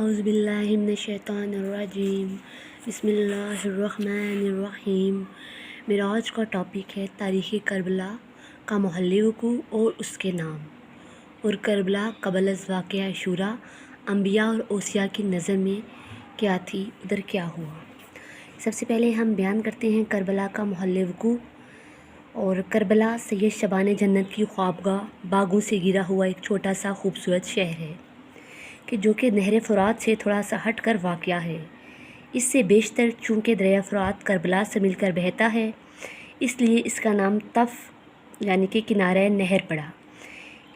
اعوذ باللہ من الشیطان الرجیم بسم اللہ الرحمن الرحیم۔ میرا آج کا ٹاپک ہے تاریخ کربلا کا محل وقوع اور اس کے نام، اور کربلا قبل از واقعہ عاشورہ انبیاء اور اوصیاء کی نظر میں کیا تھی، ادھر کیا ہوا۔ سب سے پہلے ہم بیان کرتے ہیں کربلا کا محل وقوع۔ اور کربلا سید شبان جنت کی خوابگاہ باغوں سے گرا ہوا ایک چھوٹا سا خوبصورت شہر ہے جو کہ نہر فرات سے تھوڑا سا ہٹ کر واقع ہے۔ اس سے بیشتر چونکہ دریا فرات کربلا سے مل کر بہتا ہے، اس لیے اس کا نام طف یعنی کہ کنارہ نہر پڑا۔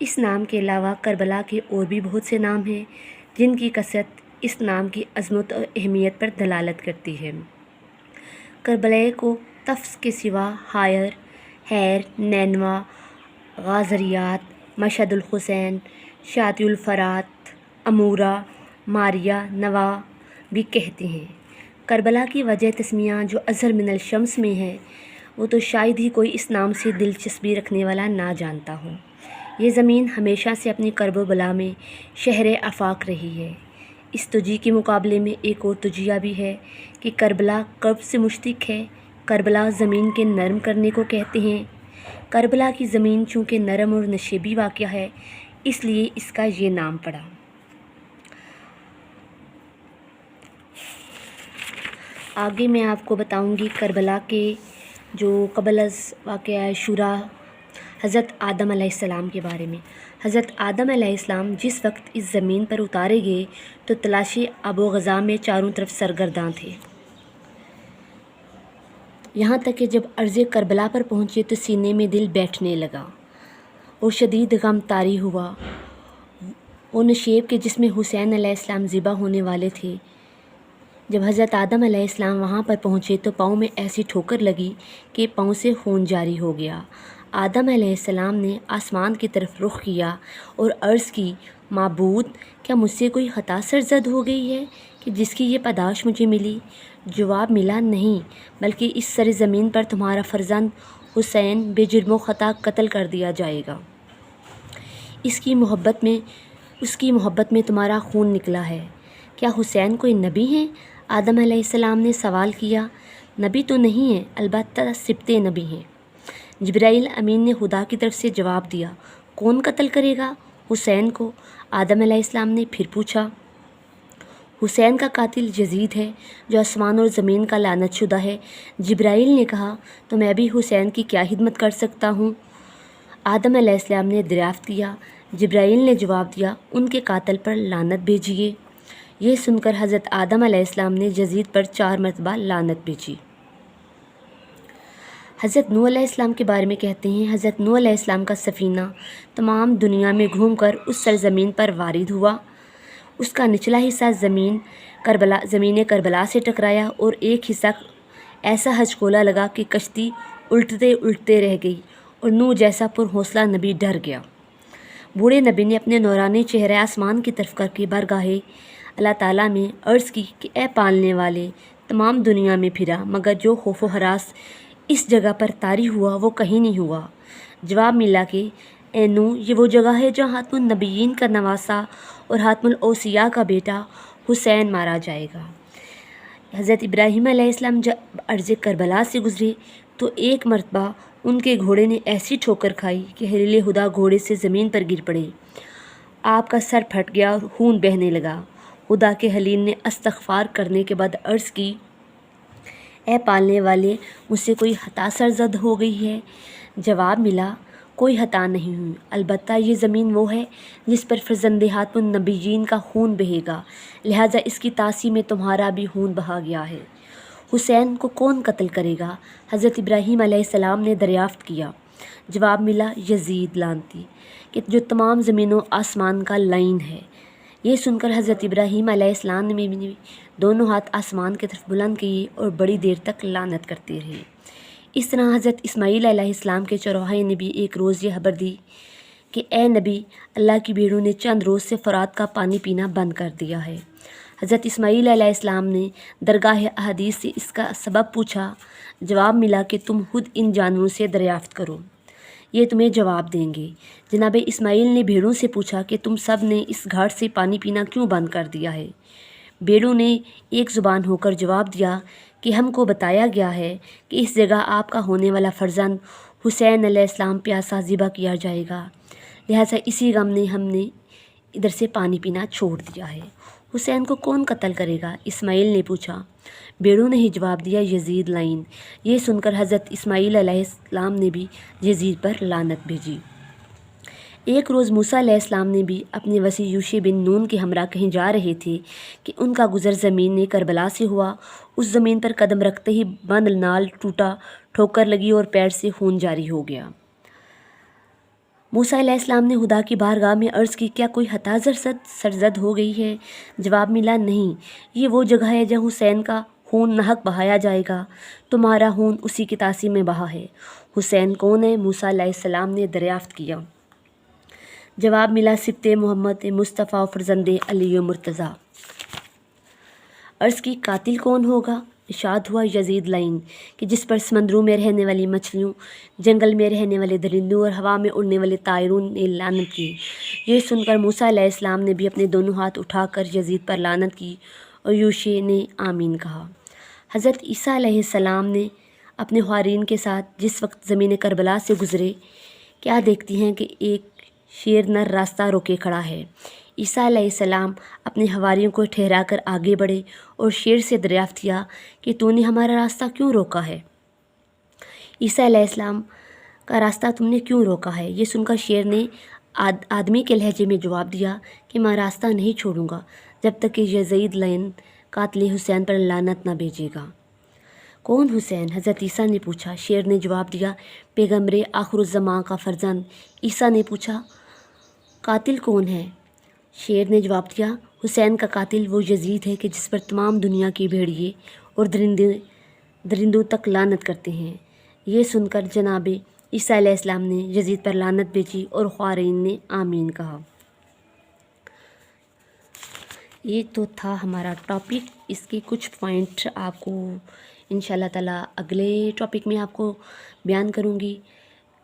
اس نام کے علاوہ کربلا کے اور بھی بہت سے نام ہیں جن کی کثرت اس نام کی عظمت اور اہمیت پر دلالت کرتی ہے۔ کربلا کو طف کے سوا حائر، حیر، نینوا، غازریات، مشہد الحسین، شاطئ الفرات، امورہ، ماریہ، نوا بھی کہتے ہیں۔ کربلا کی وجہ تسمیہ جو اظہر من الشمس میں ہے وہ تو شاید ہی کوئی اس نام سے دلچسپی رکھنے والا نہ جانتا ہو۔ یہ زمین ہمیشہ سے اپنی کرب و بلا میں شہر آفاق رہی ہے۔ اس توجیہ کے مقابلے میں ایک اور توجیہ بھی ہے کہ کربلا کرب سے مشتق ہے۔ کربلا زمین کے نرم کرنے کو کہتے ہیں۔ کربلا کی زمین چونکہ نرم اور نشیبی واقع ہے اس لیے اس کا یہ نام پڑا۔ آگے میں آپ کو بتاؤں گی کربلا کے جو قبل از واقعہ عاشورہ حضرت آدم علیہ السلام کے بارے میں۔ حضرت آدم علیہ السلام جس وقت اس زمین پر اتارے گئے تو تلاشِ آب و غذا میں چاروں طرف سرگرداں تھے، یہاں تک کہ جب عرض کربلا پر پہنچے تو سینے میں دل بیٹھنے لگا اور شدید غم طاری ہوا۔ وہ نشیب کے جس میں حسین علیہ السلام ذبح ہونے والے تھے، جب حضرت آدم علیہ السلام وہاں پر پہنچے تو پاؤں میں ایسی ٹھوکر لگی کہ پاؤں سے خون جاری ہو گیا۔ آدم علیہ السلام نے آسمان کی طرف رخ کیا اور عرض کی، معبود، کیا مجھ سے کوئی خطا سرزد ہو گئی ہے کہ جس کی یہ پاداش مجھے ملی؟ جواب ملا، نہیں، بلکہ اس سرزمین پر تمہارا فرزند حسین بے جرم و خطا قتل کر دیا جائے گا۔ اس کی محبت میں تمہارا خون نکلا ہے۔ کیا حسین کوئی نبی ہیں؟ آدم علیہ السلام نے سوال کیا۔ نبی تو نہیں ہیں، البتہ سبط نبی ہیں۔ جبرائیل امین نے خدا کی طرف سے جواب دیا، کون قتل کرے گا حسین کو؟ آدم علیہ السلام نے پھر پوچھا۔ حسین کا قاتل یزید ہے جو آسمان اور زمین کا لعنت شدہ ہے۔ جبرائیل نے کہا، تو میں بھی حسین کی کیا خدمت کر سکتا ہوں؟ آدم علیہ السلام نے دریافت کیا۔ جبرائیل نے جواب دیا، ان کے قاتل پر لعنت بھیجیے۔ یہ سن کر حضرت آدم علیہ السلام نے یزید پر 4 مرتبہ لعنت بھیجی۔ حضرت نوح علیہ السلام کے بارے میں کہتے ہیں، حضرت نوح علیہ السلام کا سفینہ تمام دنیا میں گھوم کر اس سرزمین پر وارد ہوا۔ اس کا نچلا حصہ زمین کربلا سے ٹکرایا اور ایک حصہ ایسا ہچکولا لگا کہ کشتی الٹتے رہ گئی اور نوح جیسا پرحوصلہ نبی ڈر گیا۔ بوڑھے نبی نے اپنے نورانی چہرہ آسمان کی طرف کر کے بارگاہ اللہ تعالیٰ میں عرض کی کہ اے پالنے والے، تمام دنیا میں پھرا مگر جو خوف و ہراس اس جگہ پر طاری ہوا وہ کہیں نہیں ہوا۔ جواب ملا کہ اے نوح، یہ وہ جگہ ہے جہاں خاتم النبیین کا نواسہ اور خاتم الاوصیاء کا بیٹا حسین مارا جائے گا۔ حضرت ابراہیم علیہ السلام جب عرض کربلا سے گزرے تو ایک مرتبہ ان کے گھوڑے نے ایسی ٹھوکر کھائی کہ خلیل خدا گھوڑے سے زمین پر گر پڑے۔ آپ کا سر پھٹ گیا اور خون بہنے لگا۔ خدا کے خلیل نے استغفار کرنے کے بعد عرض کی، اے پالنے والے، مجھ سے کوئی خطا سرزد ہو گئی ہے؟ جواب ملا، کوئی خطا نہیں ہوئی، البتہ یہ زمین وہ ہے جس پر فرزند خاتم النبیین کا خون بہے گا، لہٰذا اس کی تاثیر میں تمہارا بھی خون بہا گیا ہے۔ حسین کو کون قتل کرے گا؟ حضرت ابراہیم علیہ السلام نے دریافت کیا۔ جواب ملا، یزید لعنتی، کہ جو تمام زمین و آسمان کا لعین ہے۔ یہ سن کر حضرت ابراہیم علیہ السلام نے دونوں ہاتھ آسمان کی طرف بلند کیے اور بڑی دیر تک لعنت کرتے رہے۔ اس طرح حضرت اسماعیل علیہ السلام کے چرواہے نے بھی ایک روز یہ خبر دی کہ اے نبی، اللہ کی بھیڑوں نے چند روز سے فرات کا پانی پینا بند کر دیا ہے۔ حضرت اسماعیل علیہ السلام نے درگاہ احادیث سے اس کا سبب پوچھا۔ جواب ملا کہ تم خود ان جانوروں سے دریافت کرو۔ یہ تمہیں جواب دیں گے۔ جناب اسماعیل نے بھیڑوں سے پوچھا کہ تم سب نے اس گھاٹ سے پانی پینا کیوں بند کر دیا ہے؟ بھیڑوں نے ایک زبان ہو کر جواب دیا کہ ہم کو بتایا گیا ہے کہ اس جگہ آپ کا ہونے والا فرزند حسین علیہ السلام پیاسا ذبح کیا جائے گا، لہٰذا اسی غم نے ہم نے ادھر سے پانی پینا چھوڑ دیا ہے۔ حسین کو کون قتل کرے گا؟ اسماعیل نے پوچھا۔ بھیڑوں نے ہی جواب دیا، یزید لعین۔ یہ سن کر حضرت اسماعیل علیہ السلام نے بھی یزید پر لعنت بھیجی۔ ایک روز موسیٰ علیہ السلام نے بھی اپنے وصی یوشع بن نون کے ہمراہ کہیں جا رہے تھے کہ ان کا گزر زمین کربلا سے ہوا۔ اس زمین پر قدم رکھتے ہی بند نال ٹوٹا، ٹھوکر لگی اور پیر سے خون جاری ہو گیا۔ موسیٰ علیہ السلام نے خدا کی بارگاہ میں عرض کی، کیا کوئی خطا سرزد ہو گئی ہے؟ جواب ملا، نہیں، یہ وہ جگہ ہے جہاں حسین کا خون ناحق بہایا جائے گا، تمہارا خون اسی کی تاثیر میں بہا ہے۔ حسین کون ہے؟ موسیٰ علیہ السلام نے دریافت کیا۔ جواب ملا، سبط محمد مصطفیٰ فرزند علی مرتضیٰ۔ عرض کی، قاتل کون ہوگا؟ ارشاد ہوا، یزید لعین، کہ جس پر سمندروں میں رہنے والی مچھلیوں، جنگل میں رہنے والے درندوں اور ہوا میں اڑنے والے طائروں نے لعنت کی۔ یہ سن کر موسیٰ علیہ السلام نے بھی اپنے دونوں ہاتھ اٹھا کر یزید پر لعنت کی اور یوشع نے آمین کہا۔ حضرت عیسیٰ علیہ السلام نے اپنے حوارین کے ساتھ جس وقت زمین کربلا سے گزرے، کیا دیکھتی ہیں کہ ایک شیر نر راستہ روکے کھڑا ہے۔ عیسیٰ علیہ السلام اپنے حواریوں کو ٹھہرا کر آگے بڑھے اور شیر سے دریافت کیا کہ تو نے ہمارا راستہ کیوں روکا ہے؟ عیسیٰ علیہ السلام کا راستہ تم نے کیوں روکا ہے؟ یہ سن کر شیر نے آدمی کے لہجے میں جواب دیا کہ میں راستہ نہیں چھوڑوں گا جب تک کہ یزید لعین قاتل حسین پر لعنت نہ بھیجے گا۔ کون حسین؟ حضرت عیسیٰ نے پوچھا۔ شیر نے جواب دیا، پیغمبر آخر الزماں کا فرزند۔ عیسیٰ نے پوچھا، قاتل کون ہے؟ شیر نے جواب دیا، حسین کا قاتل وہ یزید ہے کہ جس پر تمام دنیا کے بھیڑیے اور درندوں تک لعنت کرتے ہیں۔ یہ سن کر جناب عیسیٰ علیہ السلام نے یزید پر لعنت بھیجی اور خوارین نے آمین کہا۔ یہ تو تھا ہمارا ٹاپک، اس کے کچھ پوائنٹ آپ کو انشاءاللہ تعالیٰ اگلے ٹاپک میں آپ کو بیان کروں گی۔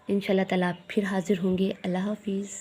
انشاءاللہ تعالیٰ پھر حاضر ہوں گے۔ اللہ حافظ۔